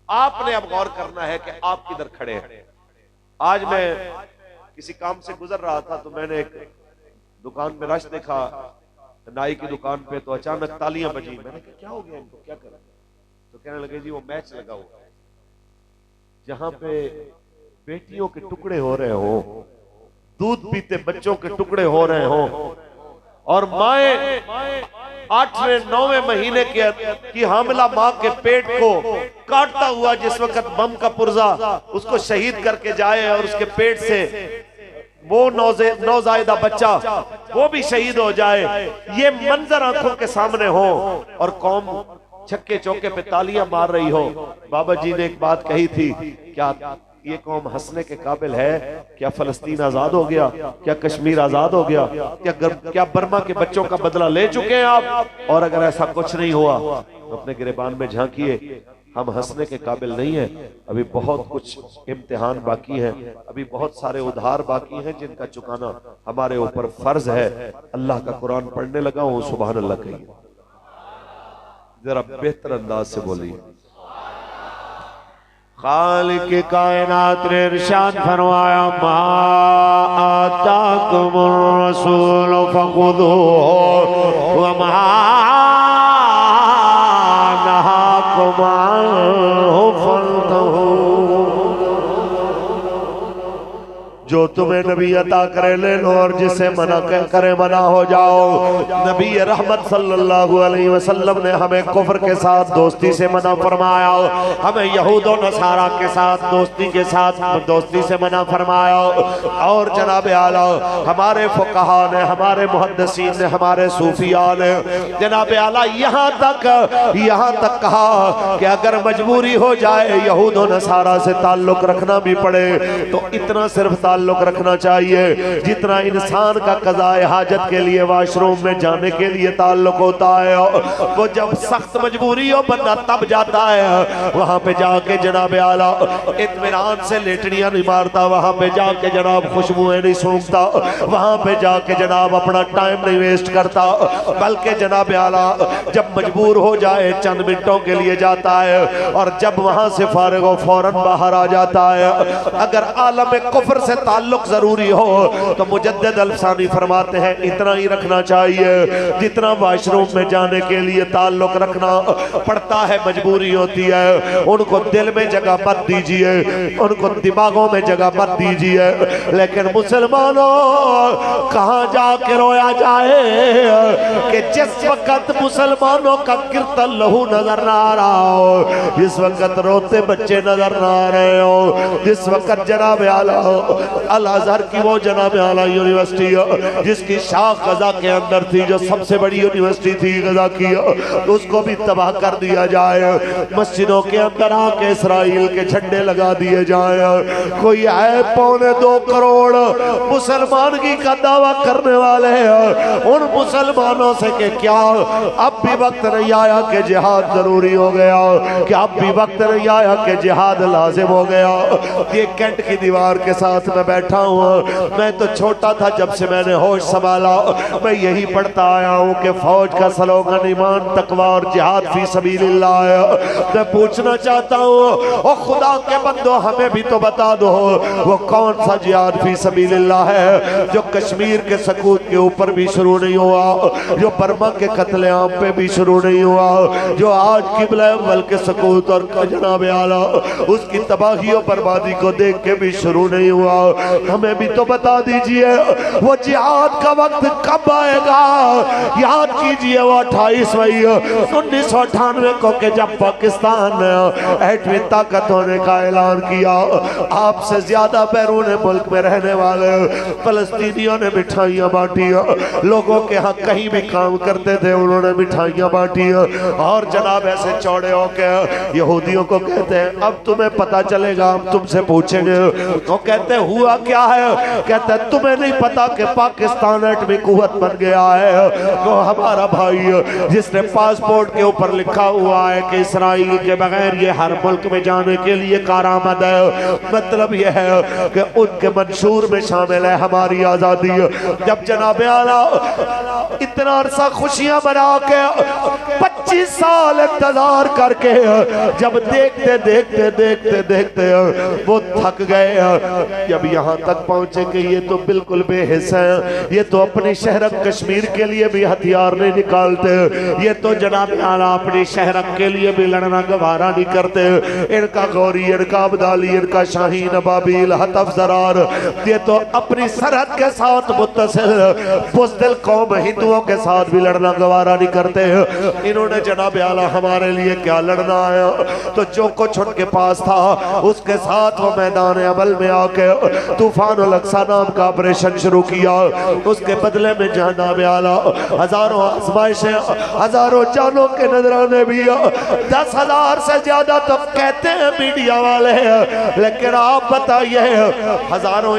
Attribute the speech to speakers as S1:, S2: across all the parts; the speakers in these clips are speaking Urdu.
S1: آپ نے اب غور کرنا ہے کہ آپ کدھر کھڑے ہیں۔ آج میں کسی کام سے گزر رہا تھا تو میں نے ایک دکان میں رش دیکھا، نائی کی دکان پہ، تو اچانک تالیاں بجی۔ میں نے کہا کیا ہو گیا ان کو، کیا کر رہے ہیں؟ تو کہنے لگے جی وہ میچ لگا ہوا ہے جہاں پہ بیٹیوں کے ٹکڑے ہو رہے ہوں، دودھ پیتے بچوں کے ٹکڑے ہو رہے ہوں، اور مائیں 8ویں 9ویں مہینے کی حاملہ ماں کے پیٹ کو کاٹتا ہوا جس وقت بم کا پرزہ اس کو شہید کر کے جائے اور اس کے پیٹ سے وہ نوزائیدہ بچہ وہ بھی شہید ہو جائے، یہ منظر آنکھوں کے سامنے ہو اور قوم چھکے چوکے پہ تالیاں مار رہی ہو۔ بابا جی نے ایک بات کہی تھی، کیا یہ قوم ہنسنے کے قابل ہے؟ کیا فلسطین آزاد ہو گیا؟ کیا کشمیر آزاد ہو گیا؟ کیا برما کے بچوں کا بدلہ لے چکے ہیں آپ؟ اور اگر ایسا کچھ نہیں ہوا تو اپنے گریبان میں جھانکیے، ہم ہنسنے کے قابل نہیں ہیں۔ ابھی بہت کچھ امتحان باقی ہیں، ابھی بہت سارے ادھار باقی ہیں جن کا چکانا ہمارے اوپر فرض ہے۔ اللہ کا قرآن پڑھنے لگا ہوں، سبحان اللہ کہیے، ذرا بہتر انداز سے بولیے۔ خالق کائنات نے ارشاد فرمایا ما آتاکم الرسول فخذوہ وما نہاکم عنہ فانتہوا، جو تمہیں نبی عطا کرے لے لو اور جسے منع کرے منع ہو جاؤ۔ نبی رحمت صلی اللہ علیہ وسلم نے ہمیں کفر کے ساتھ دوستی سے منع فرمایا، ہمیں یہود و نصارہ کے ساتھ دوستی سے منع فرمایا، اور جناب اعلیٰ ہمارے فقہاء نے، ہمارے محدثین نے، ہمارے صوفیاء نے جناب اعلیٰ یہاں تک کہا کہ اگر مجبوری ہو جائے یہود و نصارہ سے تعلق رکھنا بھی پڑے تو اتنا صرف تعلق رکھنا چاہیے جتنا انسان کا قضاء حاجت کے لیے واش روم میں جانے کے لیے تعلق ہوتا ہے۔ وہ جب سخت مجبوری ہو بندہ تب جاتا ہے، وہاں پہ جا کے جناب اعلیٰ اطمینان سے لیٹڑیاں نہیں مارتا، وہاں پہ جا کے جناب خوشبوئیں نہیں سونگتا، وہاں پہ جا کے جناب اپنا ٹائم نہیں ویسٹ کرتا، بلکہ جناب اعلیٰ جب مجبور ہو جائے چند منٹوں کے لیے جاتا ہے، اور جب وہاں سے فارغ ہو فوراً باہر آ جاتا ہے۔ اگر عالم کفر سے تعلق ضروری ہو تو مجدد الفسانی فرماتے ہیں اتنا ہی رکھنا چاہیے جتنا واش روم میں جانے کے لیے تعلق رکھنا پڑتا ہے، مجبوری ہوتی ہے۔ ان کو دل میں جگہ مت دیجئے، ان کو دماغوں میں جگہ مت دیجئے، لیکن مسلمانوں کہاں جا کے رویا جائے کہ جس وقت مسلمانوں کا گرتا لہو نظر نہ آ رہا ہو، جس وقت روتے بچے نظر نہ آ رہے ہو، جس وقت جناب اعلیٰ الازہر کی وہ جناب اعلیٰ یونیورسٹی جس کی شاخ غزہ کے اندر تھی، جو سب سے بڑی یونیورسٹی تھی غزہ کی، اس کو بھی تباہ کر دیا جائے، مسجدوں کے اندر آ کے اسرائیل کے جھنڈے لگا دیے جائیں۔ کوئی ہے 2.25 کروڑ مسلمان کی کا دعویٰ کرنے والے ہیں، ان مسلمانوں سے کہ کیا اب بھی وقت نہیں آیا کہ جہاد ضروری ہو گیا، کہ اب بھی وقت نہیں آیا کہ جہاد لازم ہو گیا۔ یہ کینٹ کی دیوار کے ساتھ میں بیٹھا ہوں، میں تو چھوٹا تھا جب سے میں نے ہوش سنبھالا، میں یہی پڑھتا آیا ہوں کہ فوج کا سلوگن ایمان تقوی اور جہاد فی سبیل اللہ ہے۔ میں پوچھنا چاہتا ہوں او خدا کے بندو ہمیں بھی تو بتا دو وہ کون سا جہاد فی سبیل اللہ ہے جو کشمیر کے سکوت کے اوپر بھی شروع نہیں ہوا، جو برما کے قتل عام پہ بھی شروع نہیں ہوا، جو آج قبلہ اول کے سکوت اور جناب اعلیٰ اس کی تباہی و بربادی کو دیکھ کے بھی شروع نہیں ہوا۔ ہمیں بھی تو بتا دیجئے وہ جہاد کا وقت کب آئے گا؟ یاد کیجئے وہ 28 مئی 1998 کو کہ جب پاکستان نے ایٹمی طاقت ہونے کا اعلان کیا، آپ سے زیادہ بیرون ملک میں رہنے والے فلسطینیوں نے مٹھائیاں بانٹی، لوگوں کے ہاں کہیں بھی کام کرتے تھے انہوں نے مٹھائیاں بانٹی، اور جناب ایسے چوڑے ہو کے یہودیوں کو کہتے ہیں اب تمہیں پتا چلے گا، ہم تم سے پوچھیں گے۔ وہ کہتے ہوا کیا ہے؟ کہتے تمہیں نہیں پتا کہ پاکستان ایٹمی قوت بن گیا ہے؟ وہ ہمارا بھائی جس نے پاسپورٹ کے اوپر لکھا ہوا ہے کہ اسرائیل کے بغیر یہ ہر ملک میں جانے کے لیے کارآمد ہے، مطلب یہ ہے کہ ان کے منشور میں شامل ہے ہماری آزادی۔ جب جناب اعلیٰ اتنا عرصہ خوشیاں بنا کے 25 سال انتظار کر کے جب دیکھتے دیکھتے دیکھتے دیکھتے وہ تھک گئے، جب یہاں تک پہنچے کہ یہ تو بالکل بے حس ہیں، یہ تو اپنی شہرک کشمیر کے لیے بھی ہتھیار نہیں نکالتے، یہ تو جناب اعلیٰ اپنی شہرک کے لیے بھی لڑنا گوارا نہیں کرتے، ان کا غوری، ان کا عبدالی، ان کا شاہین ابابیل، حطف زرار، یہ تو اپنی سرحد کے ساتھ متصل بزدل قوم ہندوؤں کے ساتھ بھی لڑنا گوارا نہیں کرتے، انہوں نے جناب اعلیٰ ہمارے لیے کیا لڑنا آیا؟ تو جو کچھ ان کے پاس تھا اس کے ساتھ وہ میدان عمل میں آ کے طوفان الاقصی نام کا آپریشن شروع کیا، اس کے بدلے میں جناب اعلیٰ ہزاروں آزمائشیں، ہزاروں جانوں کے نذرانے بھی، 10,000 سے زیادہ تو کہتے ہیں میڈیا والے، لیکن آپ بتائیے ہزاروں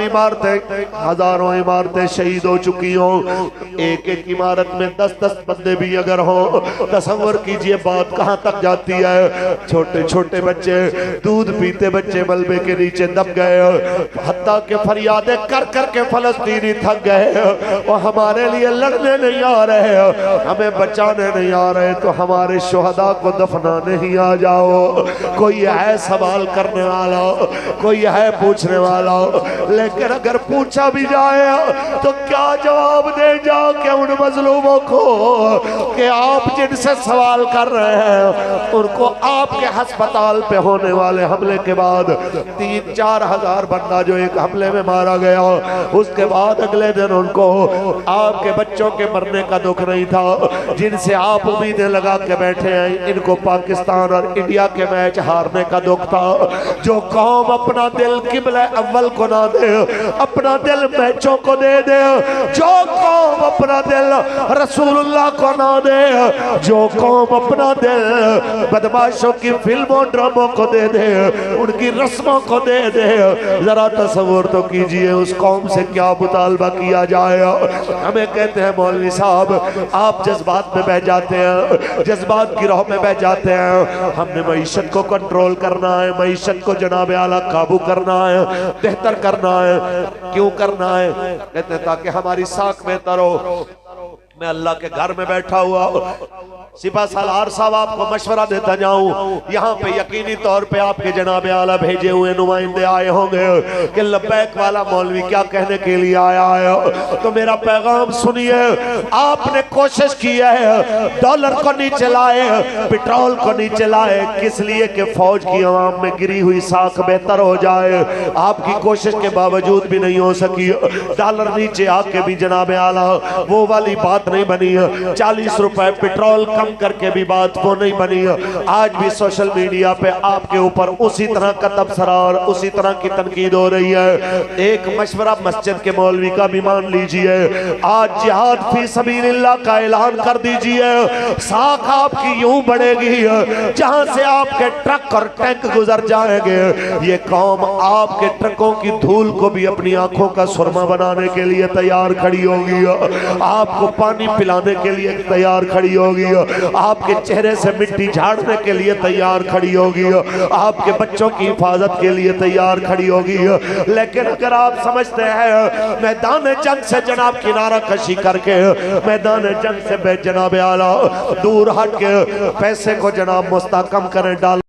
S1: عمارتیں شہید ہو چکی ہوں، ایک ایک عمارت میں 10 بندے بھی اگر ہوں، تصور کیجئے بات کہاں تک جاتی ہے۔ چھوٹے چھوٹے بچے، دودھ پیتے بچے ملبے کے نیچے دب گئے، حتیٰ کہ فریادیں کر کر کے فلسطینی تھک گئے، وہ ہمارے لیے لڑنے نہیں آ رہے، ہمیں بچانے نہیں آ رہے، تو ہمارے شہداء کو دفنانے ہی آ جاؤ۔ کوئی ہے سوال کرنے والا، کوئی ہے پوچھنے والا، لیکن اگر پوچھا بھی جائے تو کیا جواب دے جا کہ ان مظلوموں کو کہ آپ جن سے سوال کر رہے ہیں ان کو آپ کے ہسپتال پہ ہونے والے حملے کے بعد 3-4 ہزار بندہ جو ایک حملے میں مارا گیا، اس کے بعد اگلے دن ان کو آپ کے بچوں کے مرنے کا دکھ نہیں تھا، جن سے آپ امیدیں لگا کے بیٹھے ہیں ان کو پاکستان اور انڈیا کے میچ ہارنے کا دکھ تھا۔ جو قوم اپنا دل قبلہ اول کو نہ دے، اپنا دل میچوں کو دے دے، جو قوم اپنا دل رسول اللہ کو نہ دے، جو قوم اپنا دل بدماشوں کی فلموں ڈراموں کو دے دے، ان کی رسموں کو دے دے، ذرا تصور تو کیجئے اس قوم سے کیا مطالبہ کیا جائے۔ ہمیں کہتے ہیں مولوی صاحب آپ جذبات میں بہ جاتے ہیں، جذبات کی راہ میں بہ جاتے ہیں، ہم نے معیشت کو کنٹرول کرنا ہے، معیشت کو جناب اعلیٰ قابو کرنا ہے، بہتر کرنا ہے۔ کیوں کرنا ہے؟ کہتے ہیں تاکہ ہماری ساکھ بہتر ہو۔ میں اللہ کے گھر میں بیٹھا ہوا سپاہ سالار صاحب آپ کو مشورہ دیتا جاؤں، یہاں پہ یقینی طور پہ آپ کے جناب اعلیٰ بھیجے ہوئے نمائندے آئے ہوں گے کہ لبیک والا مولوی کیا کہنے کے لیے آیا ہے، تو میرا پیغام سنیے۔ آپ نے کوشش کی ہے ڈالر کو نیچے لائے، پیٹرول کو نیچے لائے، کس لیے کہ فوج کی عوام میں گری ہوئی ساکھ بہتر ہو جائے۔ آپ کی کوشش کے باوجود بھی نہیں ہو سکی، ڈالر نیچے آ کے بھی جناب اعلیٰ وہ والی بات نہیں بنی، 40 روپے پیٹرول کم کر کے بھی بات وہ نہیں بنی۔ آج بھی سوشل میڈیا پہ آپ کے اوپر اسی طرح کا تبصرہ اور اسی طرح کی تنقید ہو رہی ہے۔ ایک مشورہ مسجد کے مولوی کا بھی مان لیجئے، آج جہاد فی سبیل اللہ کا اعلان کر دیجئے، ساکھ آپ کی یوں بڑھے گی جہاں سے آپ کے ٹرک اور ٹینک گزر جائیں گے، یہ قوم آپ کے ٹرکوں کی دھول کو بھی اپنی آنکھوں کا سرما بنانے کے لیے تیار کھڑی ہوگی، آپ کو پانی پلانے کے لیے تیار کھڑی ہوگی، آپ کے چہرے سے مٹی جھاڑنے کے لیے تیار کھڑی ہوگی، آپ کے بچوں کی حفاظت کے لیے تیار کھڑی ہوگی۔ لیکن اگر آپ سمجھتے ہیں میدان جنگ سے جناب کنارہ کشی کر کے، میدان جنگ سے بے جناب اعلیٰ دور ہٹ کے پیسے کو جناب مستحکم کریں ڈال